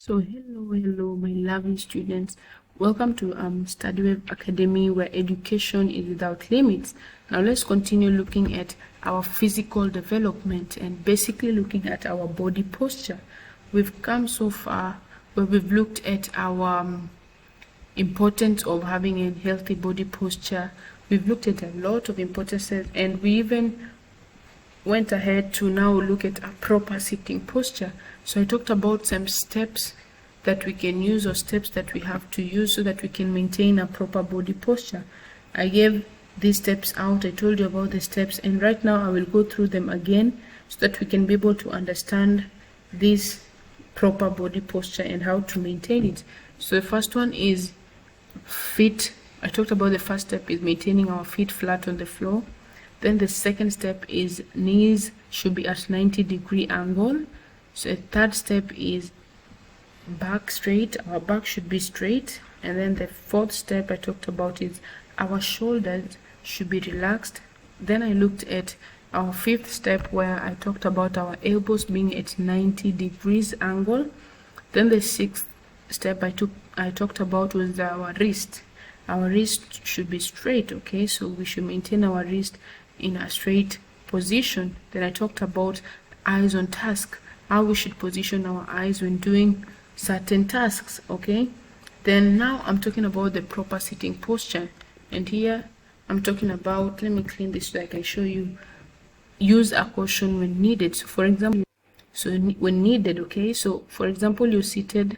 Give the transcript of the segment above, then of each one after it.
So hello, my lovely students. Welcome to StudyWeb Academy, where education is without limits. Now let's continue looking at our physical development and basically looking at our body posture. We've come so far where we've looked at our importance of having a healthy body posture. We've looked at a lot of importances, and we even went ahead to now look at a proper sitting posture. So I talked about some steps that we can use, or steps that we have to use so that we can maintain a proper body posture. I gave these steps out. I told you about the steps, and right now I will go through them again so that we can be able to understand this proper body posture and how to maintain it. So the first one is feet. I talked about the first step is maintaining our feet flat on the floor. Then the second step is knees should be at 90-degree angle. So the third step is back straight. Our back should be straight. And then the fourth step I talked about is our shoulders should be relaxed. Then I looked at our fifth step, where I talked about our elbows being at 90 degrees angle. Then the sixth step I talked about was our wrist. Our wrist should be straight, okay? So we should maintain our wrist in a straight position. Then I talked about eyes on task, how we should position our eyes when doing certain tasks, okay? Then now I'm talking about the proper sitting posture, and here I'm talking about, let me clean this so I can show you, use a caution when needed. So for example, when needed, okay? So for example, you're seated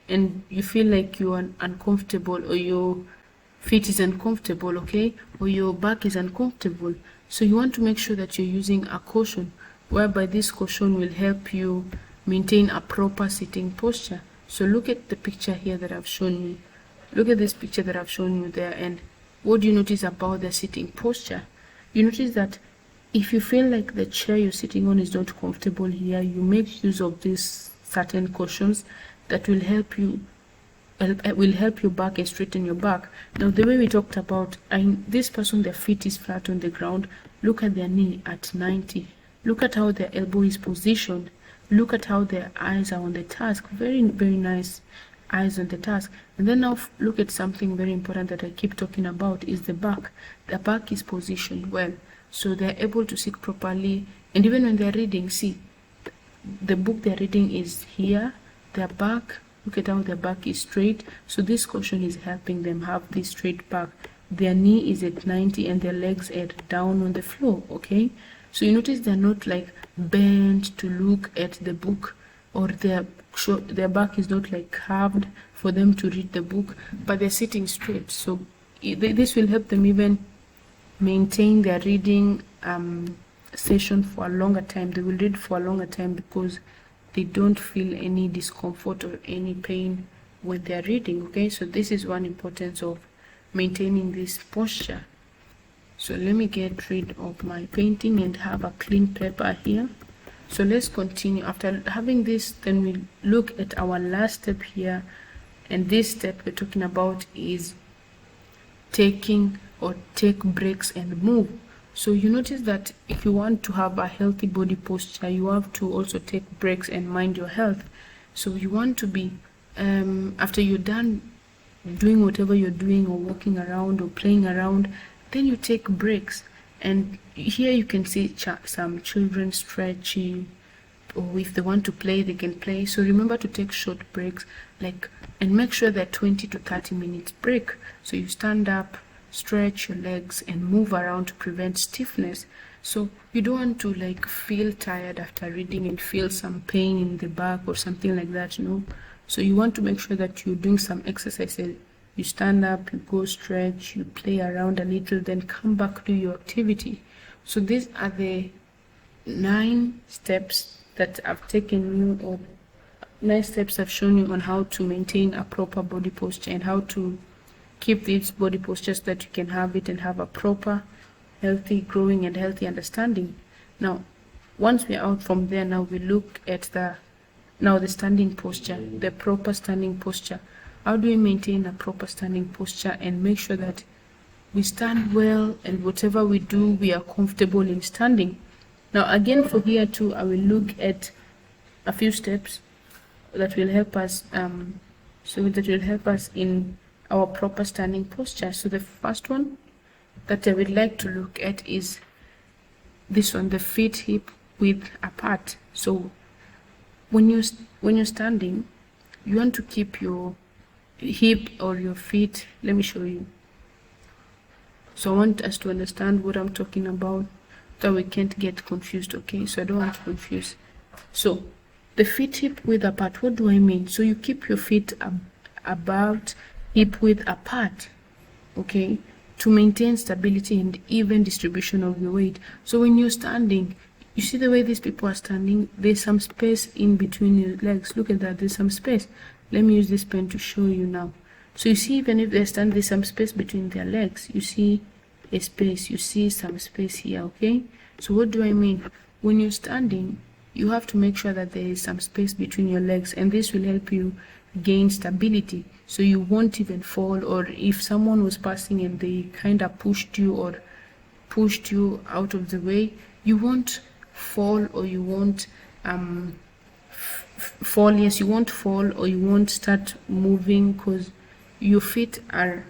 and you feel like you are uncomfortable, or your feet is uncomfortable, okay, or your back is uncomfortable. So you want to make sure that you're using a caution, whereby this caution will help you maintain a proper sitting posture. So look at the picture here that I've shown you. Look at this picture that I've shown you there, and what do you notice about the sitting posture? You notice that if you feel like the chair you're sitting on is not comfortable here, you make use of these certain cautions that will help you your back and straighten your back. Now the way we talked about, this person, their feet is flat on the ground. Look at their knee at 90. Look at how their elbow is positioned. Look at how their eyes are on the task. Very, very nice eyes on the task. And then now look at something very important that I keep talking about, is the back. The back is positioned well, so they're able to sit properly. And even when they're reading, see, the book they're reading is here. Their back, look at how their back is straight. So this caution is helping them have this straight back. Their knee is at 90 and their legs are down on the floor, okay? So you notice they're not like bent to look at the book, or their back is not like curved for them to read the book, but they're sitting straight. So this will help them even maintain their reading session for a longer time. They will read for a longer time because they don't feel any discomfort or any pain when they're reading, okay? So this is one importance of maintaining this posture. So let me get rid of my painting and have a clean paper here. So let's continue. After having this, then we look at our last step here, and this step we're talking about is take breaks and move. So you notice that if you want to have a healthy body posture, you have to also take breaks and mind your health. So you want to be, after you're done doing whatever you're doing, or walking around or playing around, then you take breaks. And here you can see some children stretching, or if they want to play, they can play. So remember to take short breaks, and make sure that 20 to 30 minutes break. So you stand up, stretch your legs, and move around to prevent stiffness. So you don't want to feel tired after reading and feel some pain in the back or something like that, no. So you want to make sure that you're doing some exercises. You stand up, you go stretch, you play around a little, then come back to your activity. So these are the 9 steps that I've taken you, or 9 steps I've shown you on how to maintain a proper body posture and how to keep these body postures so that you can have it and have a proper, healthy, growing and healthy understanding. Now, once we're out from there, now we look at the standing posture, the proper standing posture. How do we maintain a proper standing posture and make sure that we stand well, and whatever we do, we are comfortable in standing? Now again, for here too, I will look at a few steps that will help us in our proper standing posture. So the first one that I would like to look at is this one, the feet hip width apart. So when you're standing, you want to keep your hip or your feet. Let me show you. So I want us to understand what I'm talking about, that we can't get confused. Okay, so I don't want to confuse. So the feet hip width apart, what do I mean? So you keep your feet about hip width apart, okay, to maintain stability and even distribution of your weight. So when you're standing, you see the way these people are standing, there's some space in between your legs. Look at that, there's some space. Let me use this pen to show you now. So you see, even if they stand, there's some space between their legs. You see a space, you see some space here, okay? So what do I mean? When you're standing, you have to make sure that there is some space between your legs, and this will help you gain stability, so you won't even fall, or if someone was passing and they kind of pushed you out of the way, you won't fall, or you won't fall. Yes, you won't fall, or you won't start moving, because your feet are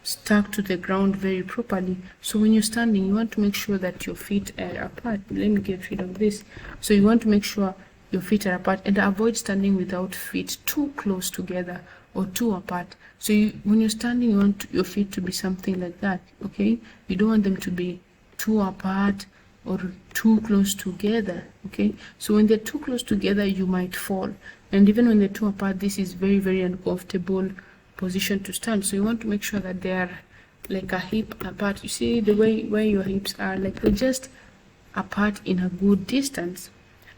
stuck to the ground very properly. So when you're standing, you want to make sure that your feet are apart. Let me get rid of this. So you want to make sure your feet are apart, and avoid standing without feet too close together or too apart. So when you're standing, you want your feet to be something like that, okay? You don't want them to be too apart or too close together, okay? So when they're too close together, you might fall, and even when they're too apart, this is very, very uncomfortable position to stand. So you want to make sure that they are like a hip apart. You see the way where your hips are, like they're just apart in a good distance.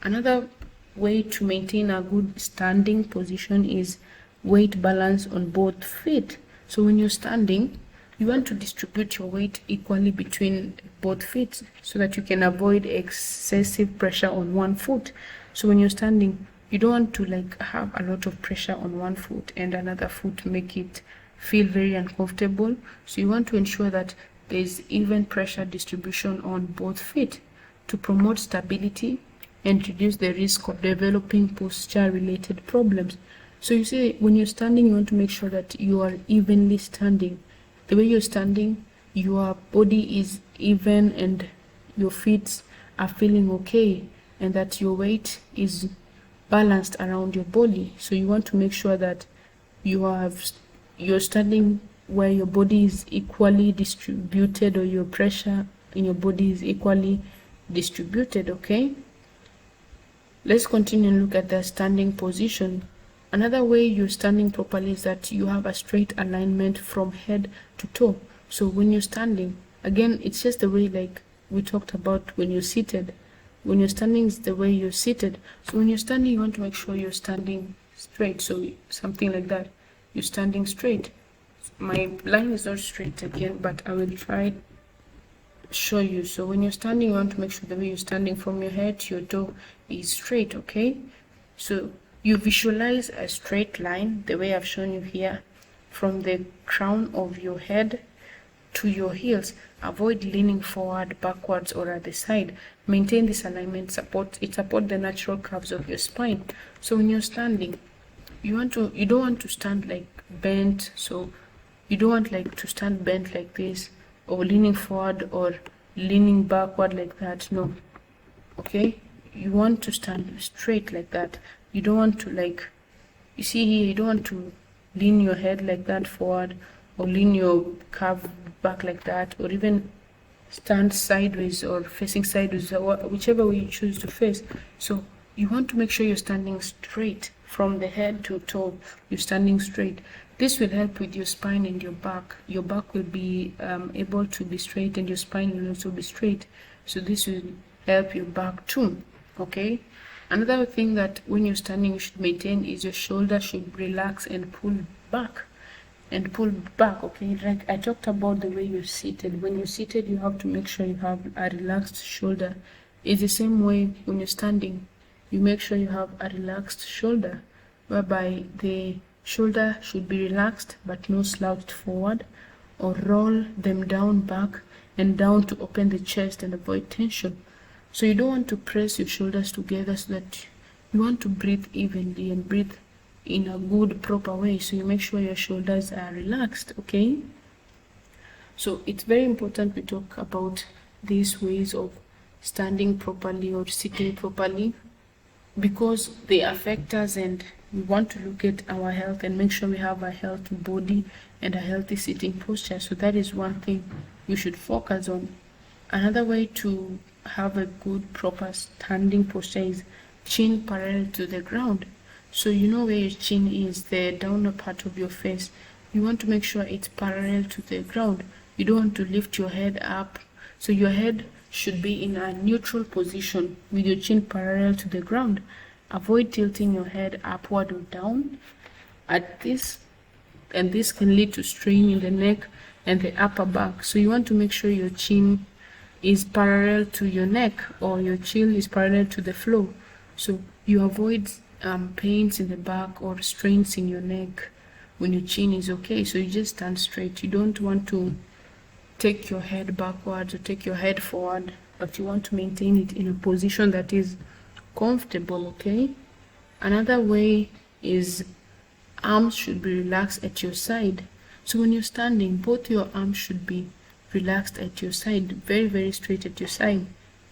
Another way to maintain a good standing position is weight balance on both feet. So when you're standing, you want to distribute your weight equally between both feet, so that you can avoid excessive pressure on one foot. So when you're standing, you don't want to like have a lot of pressure on one foot and another foot, make it feel very uncomfortable. So you want to ensure that there's even pressure distribution on both feet to promote stability and reduce the risk of developing posture related problems. So you see, when you're standing, you want to make sure that you are evenly standing. The way you're standing, your body is even and your feet are feeling okay, and that your weight is balanced around your body. So you want to make sure that you're standing where your body is equally distributed, or your pressure in your body is equally distributed, okay? Let's continue and look at the standing position. Another way you're standing properly is that you have a straight alignment from head to toe. So when you're standing, again, it's just the way like we talked about when you're seated. When you're standing is the way you're seated. So when you're standing, you want to make sure you're standing straight. So something like that, you're standing straight. My line is not straight again, but I will try show you. So when you're standing, you want to make sure the way you're standing from your head to your toe is straight, okay? So you visualize a straight line, the way I've shown you here, from the crown of your head to your heels. Avoid leaning forward, backwards, or at the side. Maintain this alignment. Support the natural curves of your spine. So when you're standing, you don't want to stand like bent. So you don't want like to stand bent like this, or leaning forward or leaning backward like that. No, okay? You want to stand straight like that. You don't want to, like, you see here, you don't want to lean your head like that forward, or lean your curve back like that, or even stand sideways or facing sideways, or whichever way you choose to face. So you want to make sure you're standing straight from the head to toe. You're standing straight. This will help with your spine and your back. Your back will be able to be straight, and your spine will also be straight. So this will help your back too, okay? Another thing that when you're standing you should maintain is your shoulder should relax and pull back. Okay? Like I talked about the way you're seated. When you're seated, you have to make sure you have a relaxed shoulder. It's the same way when you're standing. You make sure you have a relaxed shoulder, whereby the shoulder should be relaxed but no slouched forward, or roll them down back and down to open the chest and avoid tension. So you don't want to press your shoulders together so that you want to breathe evenly and breathe in a good, proper way. So you make sure your shoulders are relaxed, okay? So it's very important we talk about these ways of standing properly or sitting properly, because they affect us, and we want to look at our health and make sure we have a healthy body and a healthy sitting posture. So that is one thing you should focus on. Another way to have a good proper standing posture is chin parallel to the ground. So you know where your chin is, the downer part of your face. You want to make sure it's parallel to the ground. You don't want to lift your head up. So your head should be in a neutral position with your chin parallel to the ground. Avoid tilting your head upward or down at this, and this can lead to strain in the neck and the upper back. So you want to make sure your chin is parallel to your neck, or your chin is parallel to the floor. So you avoid pains in the back or strains in your neck when your chin is okay. So you just stand straight. You don't want to take your head backwards or take your head forward, but you want to maintain it in a position that is comfortable, okay? Another way is arms should be relaxed at your side. So when you're standing, both your arms should be relaxed at your side, very, very straight at your side.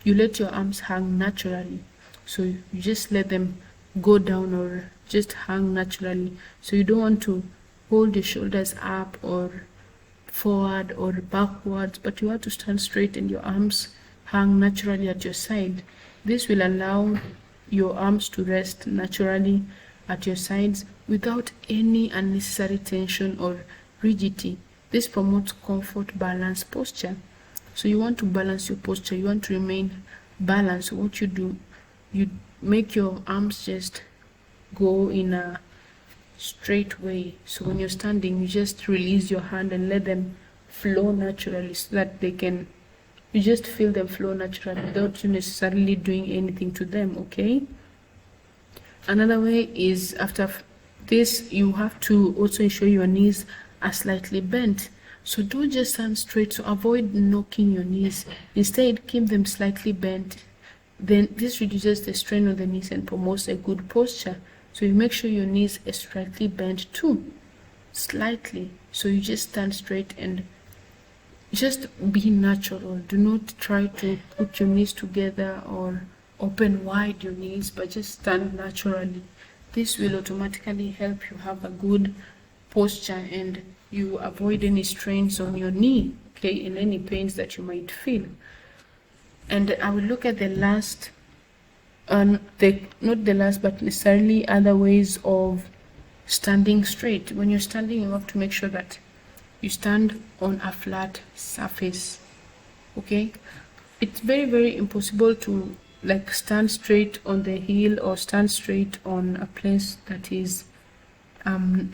You let your arms hang naturally. So you just let them go down or just hang naturally. So you don't want to hold your shoulders up or forward or backwards, but you want to stand straight and your arms hang naturally at your side. This will allow your arms to rest naturally at your sides without any unnecessary tension or rigidity. This promotes comfort, balance, posture. So you want to balance your posture. You want to remain balanced. So what you do, you make your arms just go in a straight way. So when you're standing, you just release your hand and let them flow naturally, so that you just feel them flow naturally without you necessarily doing anything to them, okay? Another way is, after this, you have to also ensure your knees are slightly bent. So don't just stand straight, so avoid knocking your knees. Instead, keep them slightly bent. Then this reduces the strain on the knees and promotes a good posture. So you make sure your knees are slightly bent too, slightly. So you just stand straight and just be natural. Do not try to put your knees together or open wide your knees, but just stand naturally. This will automatically help you have a good posture and you avoid any strains on your knee, okay, and any pains that you might feel. And I will look at the last, not the last, but necessarily other ways of standing straight. When you're standing, you have to make sure that you stand on a flat surface, okay? It's very, very impossible to stand straight on the hill or stand straight on a place that is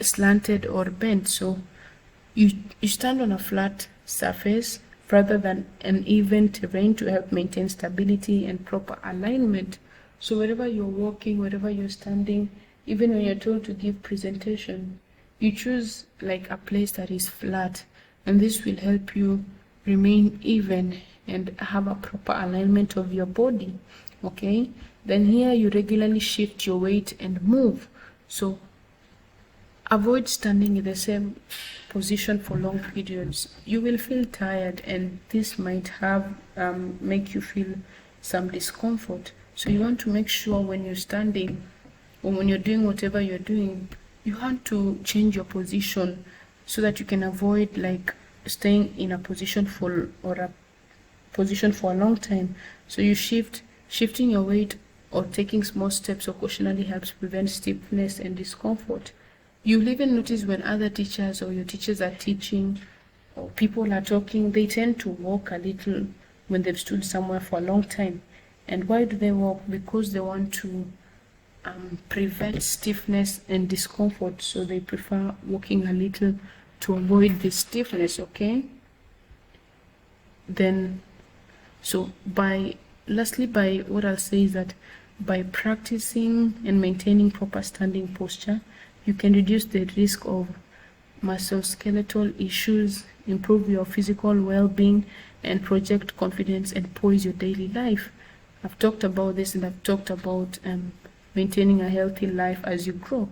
slanted or bent. So you stand on a flat surface rather than an even terrain to help maintain stability and proper alignment. So wherever you're walking, wherever you're standing, even when you're told to give presentation, you choose a place that is flat, and this will help you remain even and have a proper alignment of your body, okay? Then here you regularly shift your weight and move. So avoid standing in the same position for long periods. You will feel tired, and this might make you feel some discomfort. So you want to make sure when you're standing or when you're doing whatever you're doing, you want to change your position so that you can avoid staying in a position for a long time. So you shifting your weight or taking small steps occasionally helps prevent stiffness and discomfort. You'll even notice when other teachers or your teachers are teaching or people are talking, they tend to walk a little when they've stood somewhere for a long time. And why do they walk? Because they want to prevent stiffness and discomfort. So they prefer walking a little to avoid the stiffness, okay? Then, lastly, what I'll say is that by practicing and maintaining proper standing posture, you can reduce the risk of musculoskeletal issues, improve your physical well-being, and project confidence and poise your daily life. I've talked about this, and I've talked about maintaining a healthy life as you grow.